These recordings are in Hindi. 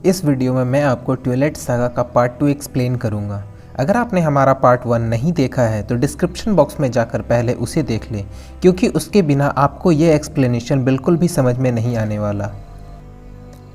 इस वीडियो में मैं आपको ट्विलाइट सागा का पार्ट 2 एक्सप्लेन करूंगा। अगर आपने हमारा पार्ट 1 नहीं देखा है तो डिस्क्रिप्शन बॉक्स में जाकर पहले उसे देख लें, क्योंकि उसके बिना आपको ये एक्सप्लेनेशन बिल्कुल भी समझ में नहीं आने वाला।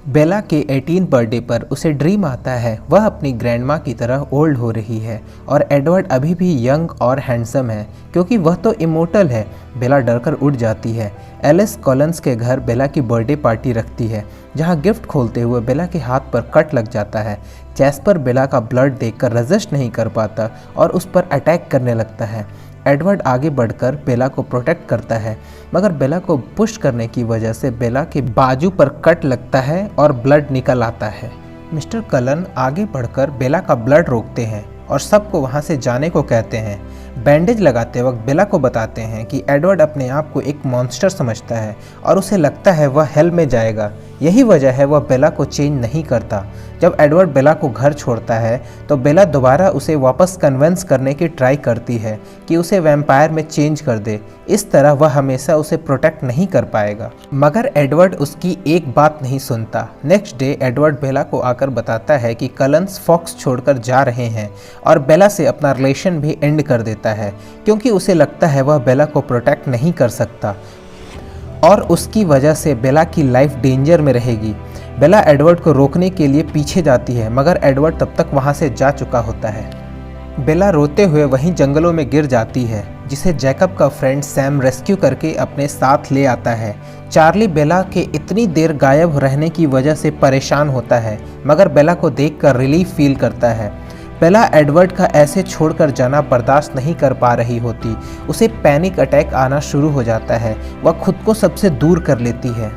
बेला के 18 बर्थडे पर उसे ड्रीम आता है वह अपनी ग्रैंडमा की तरह ओल्ड हो रही है और एडवर्ड अभी भी यंग और हैंडसम है, क्योंकि वह तो इमोर्टल है। बेला डरकर उठ जाती है। एलिस कॉलिंस के घर बेला की बर्थडे पार्टी रखती है, जहां गिफ्ट खोलते हुए बेला के हाथ पर कट लग जाता है। जैस्पर बेला का ब्लड देखकर रेजिस्ट नहीं कर पाता और उस पर अटैक करने लगता है। एडवर्ड आगे बढ़कर बेला को प्रोटेक्ट करता है, मगर बेला को पुश करने की वजह से बेला के बाजू पर कट लगता है और ब्लड निकल आता है। मिस्टर कलन आगे बढ़कर बेला का ब्लड रोकते हैं और सबको वहां से जाने को कहते हैं। बैंडेज लगाते वक्त बेला को बताते हैं कि एडवर्ड अपने आप को एक मॉन्स्टर समझता है और उसे लगता है वह हेल में जाएगा। यही वजह है वह बेला को चेंज नहीं करता। जब एडवर्ड बेला को घर छोड़ता है तो बेला दोबारा उसे वापस कन्विंस करने की ट्राई करती है कि उसे वैम्पायर में चेंज कर दे। इस तरह वह हमेशा उसे प्रोटेक्ट नहीं कर पाएगा, मगर एडवर्ड उसकी एक बात नहीं सुनता। नेक्स्ट डे एडवर्ड बेला को आकर बताता है कि कलन्स फॉक्स छोड़कर जा रहे हैं और बेला से अपना रिलेशन भी एंड कर देता है, क्योंकि उसे लगता है वह बेला को प्रोटेक्ट नहीं कर सकता और उसकी वजह से बेला की लाइफ डेंजर में रहेगी। बेला एडवर्ड को रोकने के लिए पीछे जाती है, मगर एडवर्ड तब तक वहां से जा चुका होता है। बेला रोते हुए वहीं जंगलों में गिर जाती है, जिसे जैकब का फ्रेंड सैम रेस्क्यू करके अपने साथ ले आता है। चार्ली बेला के इतनी देर गायब रहने की वजह से परेशान होता है, मगर बेला को देखकर रिलीफ फील करता है। बेला एडवर्ड का ऐसे छोड़कर जाना बर्दाश्त नहीं कर पा रही होती। उसे पैनिक अटैक आना शुरू हो जाता है। वह खुद को सबसे दूर कर लेती है।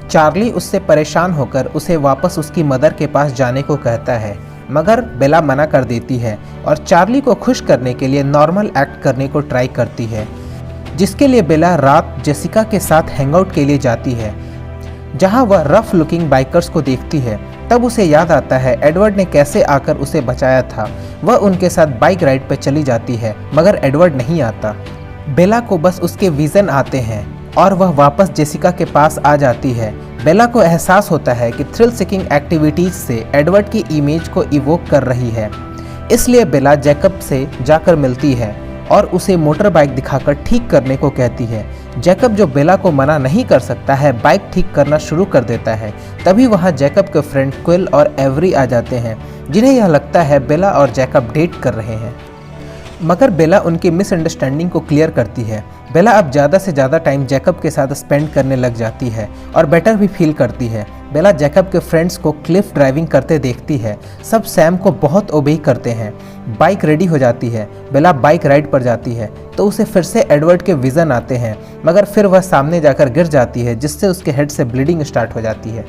चार्ली उससे परेशान होकर उसे वापस उसकी मदर के पास जाने को कहता है, मगर बेला मना कर देती है और चार्ली को खुश करने के लिए नॉर्मल एक्ट करने को ट्राई करती है, जिसके लिए बेला रात जेसिका के साथ हैंगआउट के लिए जाती है, जहां वह रफ लुकिंग बाइकर्स को देखती है। तब उसे याद आता है एडवर्ड ने कैसे आकर उसे बचाया था। वह उनके साथ बाइक राइड पर चली जाती है, मगर एडवर्ड नहीं आता। बेला को बस उसके विजन आते हैं और वह वापस जेसिका के पास आ जाती है। बेला को एहसास होता है कि थ्रिल सीकिंग एक्टिविटीज से एडवर्ड की इमेज को इवोक कर रही है, इसलिए बेला जैकब से जाकर मिलती है और उसे मोटर बाइक दिखाकर ठीक करने को कहती है। जैकब, जो बेला को मना नहीं कर सकता है, बाइक ठीक करना शुरू कर देता है। तभी वहां जैकब के फ्रेंड क्विल और एवरी आ जाते हैं, जिन्हें यह लगता है बेला और जैकब डेट कर रहे हैं, मगर बेला उनकी मिसअंडरस्टैंडिंग को क्लियर करती है। बेला अब ज़्यादा से ज़्यादा टाइम जैकब के साथ स्पेंड करने लग जाती है और बेटर भी फील करती है। बेला जैकब के फ्रेंड्स को क्लिफ ड्राइविंग करते देखती है। सब सैम को बहुत ओबे करते हैं। बाइक रेडी हो जाती है। बेला बाइक राइड पर जाती है तो उसे फिर से एडवर्ड के विजन आते हैं, मगर फिर वह सामने जाकर गिर जाती है, जिससे उसके हेड से ब्लीडिंग स्टार्ट हो जाती है।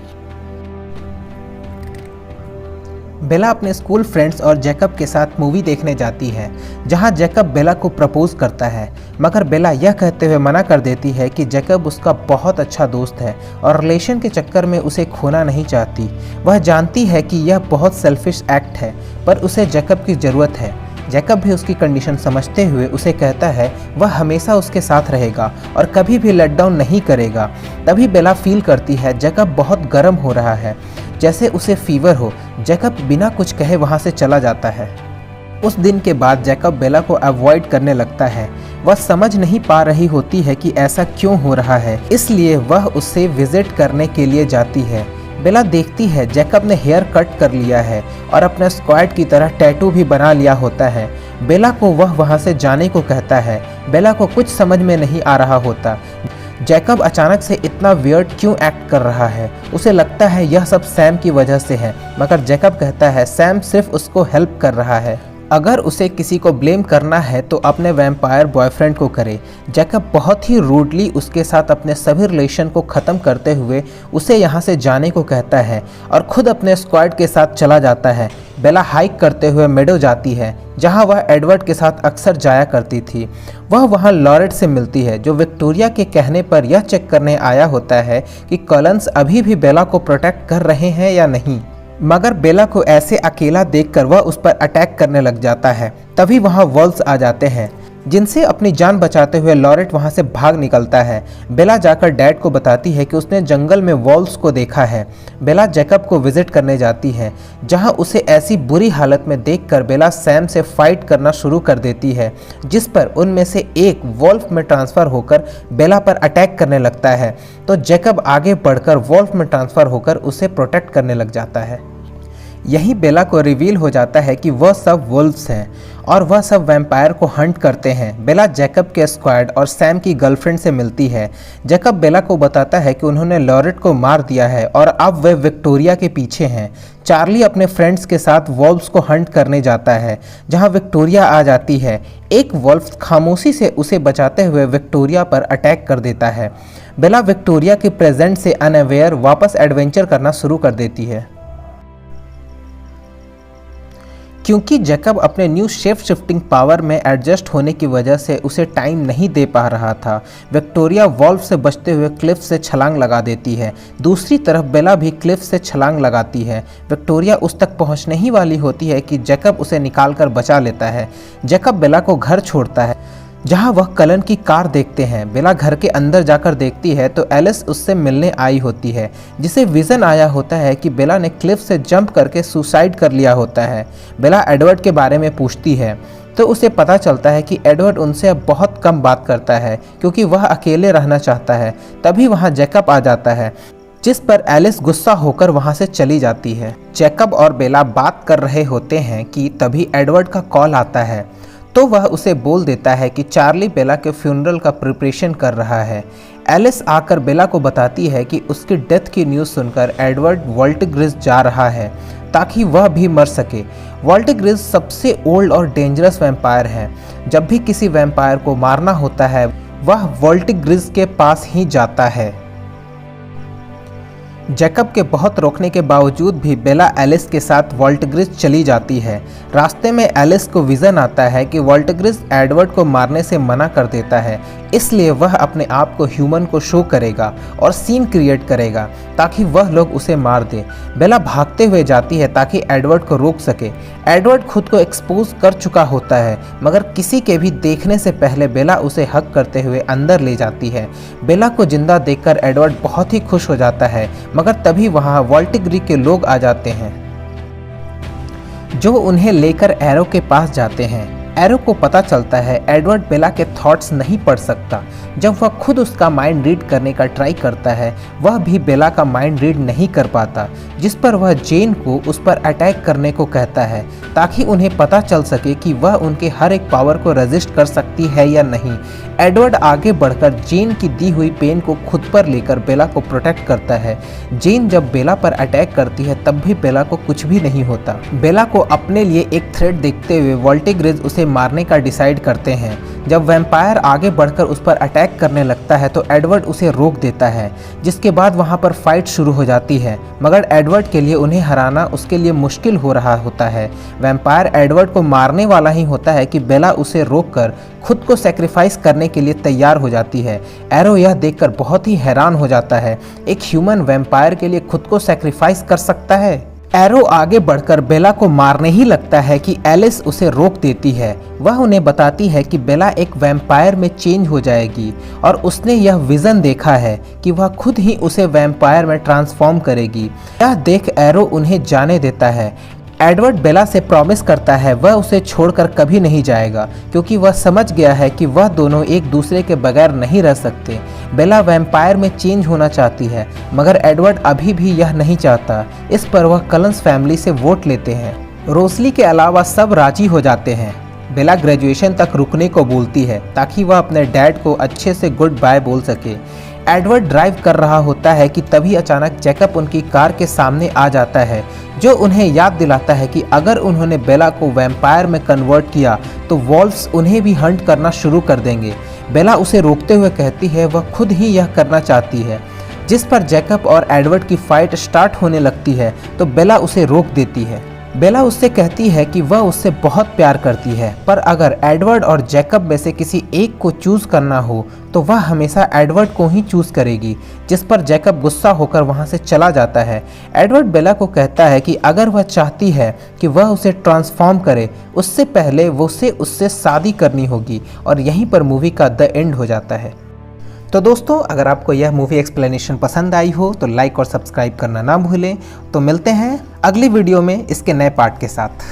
बेला अपने स्कूल फ्रेंड्स और जैकब के साथ मूवी देखने जाती है, जहां जैकब बेला को प्रपोज करता है, मगर बेला यह कहते हुए मना कर देती है कि जैकब उसका बहुत अच्छा दोस्त है और रिलेशन के चक्कर में उसे खोना नहीं चाहती। वह जानती है कि यह बहुत सेल्फिश एक्ट है, पर उसे जैकब की ज़रूरत है। जैकब भी उसकी कंडीशन समझते हुए उसे कहता है वह हमेशा उसके साथ रहेगा और कभी भी लेट डाउन नहीं करेगा। तभी बेला फील करती है जैकब बहुत गर्म हो रहा है, जैसे उसे फीवर हो। जैकब बिना कुछ कहे वहां से चला जाता है। उस दिन के बाद जैकब बेला को अवॉइड करने लगता है। वह समझ नहीं पा रही होती है कि ऐसा क्यों हो रहा है, इसलिए वह उससे विजिट करने के लिए जाती है। बेला देखती है जैकब ने हेयर कट कर लिया है और अपने स्क्वाड की तरह टैटू भी बना लिया होता है। बेला को वह वहां से जाने को कहता है। बेला को कुछ समझ में नहीं आ रहा होता जैकब अचानक से इतना वियर्ड क्यों एक्ट कर रहा है। उसे लगता है यह सब सैम की वजह से है, मगर जैकब कहता है सैम सिर्फ उसको हेल्प कर रहा है। अगर उसे किसी को ब्लेम करना है तो अपने वैम्पायर बॉयफ्रेंड को करे। जैकब बहुत ही रूडली उसके साथ अपने सभी रिलेशन को ख़त्म करते हुए उसे यहाँ से जाने को कहता है और खुद अपने स्क्वाड के साथ चला जाता है। बेला हाइक करते हुए मेडो जाती है, जहाँ वह एडवर्ड के साथ अक्सर जाया करती थी। वह वहाँ लॉरेट से मिलती है, जो विक्टोरिया के कहने पर यह चेक करने आया होता है कि कॉलिंस अभी भी बेला को प्रोटेक्ट कर रहे हैं या नहीं, मगर बेला को ऐसे अकेला देखकर वह उस पर अटैक करने लग जाता है। तभी वहाँ वॉल्स आ जाते हैं। जिनसे अपनी जान बचाते हुए लॉरेट वहां से भाग निकलता है। बेला जाकर डैड को बताती है कि उसने जंगल में वॉल्व्स को देखा है। बेला जैकब को विजिट करने जाती है, जहां उसे ऐसी बुरी हालत में देखकर बेला सैम से फाइट करना शुरू कर देती है, जिस पर उनमें से एक वॉल्व में ट्रांसफ़र होकर बेला पर अटैक करने लगता है। तो जैकब आगे बढ़कर वॉल्व में ट्रांसफ़र होकर उसे प्रोटेक्ट करने लग जाता है। यही बेला को रिवील हो जाता है कि वह सब वुल्व्स हैं और वह सब वैम्पायर को हंट करते हैं। बेला जैकब के स्क्वाड और सैम की गर्लफ्रेंड से मिलती है। जैकब बेला को बताता है कि उन्होंने लॉरेट को मार दिया है और अब वे विक्टोरिया के पीछे हैं। चार्ली अपने फ्रेंड्स के साथ वॉल्व्स को हंट करने जाता है, जहां विक्टोरिया आ जाती है। एक वॉल्व खामोशी से उसे बचाते हुए विक्टोरिया पर अटैक कर देता है। बेला विक्टोरिया के प्रेजेंट से अनअवेयर वापस एडवेंचर करना शुरू कर देती है। क्योंकि जैकब अपने न्यू शेप शिफ्टिंग पावर में एडजस्ट होने की वजह से उसे टाइम नहीं दे पा रहा था, विक्टोरिया वॉल्व से बचते हुए क्लिफ से छलांग लगा देती है। दूसरी तरफ बेला भी क्लिफ से छलांग लगाती है। विक्टोरिया उस तक पहुंचने ही वाली होती है कि जैकब उसे निकालकर बचा लेता है। जैकब बेला को घर छोड़ता है, जहां वह कलन की कार देखते हैं। बेला घर के अंदर जाकर देखती है तो एलिस उससे मिलने आई होती है, जिसे विजन आया होता है कि बेला ने क्लिफ से जंप करके सुसाइड कर लिया होता है। बेला एडवर्ड के बारे में पूछती है तो उसे पता चलता है कि एडवर्ड उनसे अब बहुत कम बात करता है, क्योंकि वह अकेले रहना चाहता है। तभी वहां जैकब आ जाता है, जिस पर एलिस गुस्सा होकर वहां से चली जाती है। जैकब और बेला बात कर रहे होते हैं कि तभी एडवर्ड का कॉल आता है, तो वह उसे बोल देता है कि चार्ली बेला के फ्यूनरल का प्रिपरेशन कर रहा है। एलिस आकर बेला को बताती है कि उसकी डेथ की न्यूज़ सुनकर एडवर्ड वोल्टिग्रिस जा रहा है ताकि वह भी मर सके। वोल्टिग्रिस सबसे ओल्ड और डेंजरस वैम्पायर है। जब भी किसी वैम्पायर को मारना होता है वह वोल्टिग्रिस के पास ही जाता है। जैकब के बहुत रोकने के बावजूद भी बेला एलिस के साथ वोल्टिग्रिस चली जाती है। रास्ते में एलिस को विजन आता है कि वोल्टिग्रिस एडवर्ड को मारने से मना कर देता है, इसलिए वह अपने आप को ह्यूमन को शो करेगा और सीन क्रिएट करेगा ताकि वह लोग उसे मार दे। बेला भागते हुए जाती है ताकि एडवर्ड को रोक सके। एडवर्ड खुद को एक्सपोज कर चुका होता है, मगर किसी के भी देखने से पहले बेला उसे हक करते हुए अंदर ले जाती है। बेला को जिंदा देखकर एडवर्ड बहुत ही खुश हो जाता है, मगर तभी वहां वोल्टिग्री के लोग आ जाते हैं, जो उन्हें लेकर एरो के पास जाते हैं। एरो को पता चलता है एडवर्ड बेला के थॉट्स नहीं पढ़ सकता। जब वह खुद उसका माइंड रीड करने का ट्राई करता है, वह भी बेला का माइंड रीड नहीं कर पाता, जिस पर वह जेन को उस पर अटैक करने को कहता है ताकि उन्हें पता चल सके कि वह उनके हर एक पावर को रेजिस्ट कर सकती है या नहीं। एडवर्ड आगे बढ़कर जेन की दी हुई पेन को खुद पर लेकर बेला को प्रोटेक्ट करता है। जेन जब बेला पर अटैक करती है तब भी बेला को कुछ भी नहीं होता। बेला को अपने लिए एक थ्रेट देखते हुए वोल्टिग्रिस उसे मारने का डिसाइड करते हैं। जब वैम्पायर आगे बढ़कर उस पर अटैक करने लगता है तो एडवर्ड उसे रोक देता है, जिसके बाद वहां पर फाइट शुरू हो जाती है, मगर एडवर्ड के लिए उन्हें हराना उसके लिए मुश्किल हो रहा होता है। वैम्पायर एडवर्ड को मारने वाला ही होता है कि बेला उसे रोककर खुद को सेक्रीफाइस करने के लिए तैयार हो जाती है। एरो यह देखकर बहुत ही हैरान हो जाता है, एक ह्यूमन वैम्पायर के लिए खुद को सेक्रीफाइस कर सकता है। एरो आगे बढ़कर बेला को मारने ही लगता है कि एलिस उसे रोक देती है। वह उन्हें बताती है कि बेला एक वैम्पायर में चेंज हो जाएगी और उसने यह विजन देखा है कि वह खुद ही उसे वैम्पायर में ट्रांसफॉर्म करेगी। यह देख एरो उन्हें जाने देता है। एडवर्ड बेला से प्रॉमिस करता है वह उसे छोड़कर कभी नहीं जाएगा, क्योंकि वह समझ गया है कि वह दोनों एक दूसरे के बगैर नहीं रह सकते। बेला वैम्पायर में चेंज होना चाहती है, मगर एडवर्ड अभी भी यह नहीं चाहता। इस पर वह कलंस फैमिली से वोट लेते हैं। रोसली के अलावा सब राजी हो जाते हैं। बेला ग्रेजुएशन तक रुकने को बोलती है ताकि वह अपने डैड को अच्छे से गुड बाय बोल सके। एडवर्ड ड्राइव कर रहा होता है कि तभी अचानक जैकब उनकी कार के सामने आ जाता है, जो उन्हें याद दिलाता है कि अगर उन्होंने बेला को वैम्पायर में कन्वर्ट किया तो वॉल्व्स उन्हें भी हंट करना शुरू कर देंगे। बेला उसे रोकते हुए कहती है वह खुद ही यह करना चाहती है, जिस पर जैकब और एडवर्ड की फाइट स्टार्ट होने लगती है तो बेला उसे रोक देती है। बेला उससे कहती है कि वह उससे बहुत प्यार करती है, पर अगर एडवर्ड और जैकब में से किसी एक को चूज करना हो तो वह हमेशा एडवर्ड को ही चूज करेगी, जिस पर जैकब गुस्सा होकर वहां से चला जाता है। एडवर्ड बेला को कहता है कि अगर वह चाहती है कि वह उसे ट्रांसफॉर्म करे, उससे पहले उसे उससे शादी करनी होगी, और यहीं पर मूवी का द एंड हो जाता है। तो दोस्तों, अगर आपको यह मूवी एक्सप्लेनेशन पसंद आई हो तो लाइक और सब्सक्राइब करना ना भूलें। तो मिलते हैं अगली वीडियो में इसके नए पार्ट के साथ।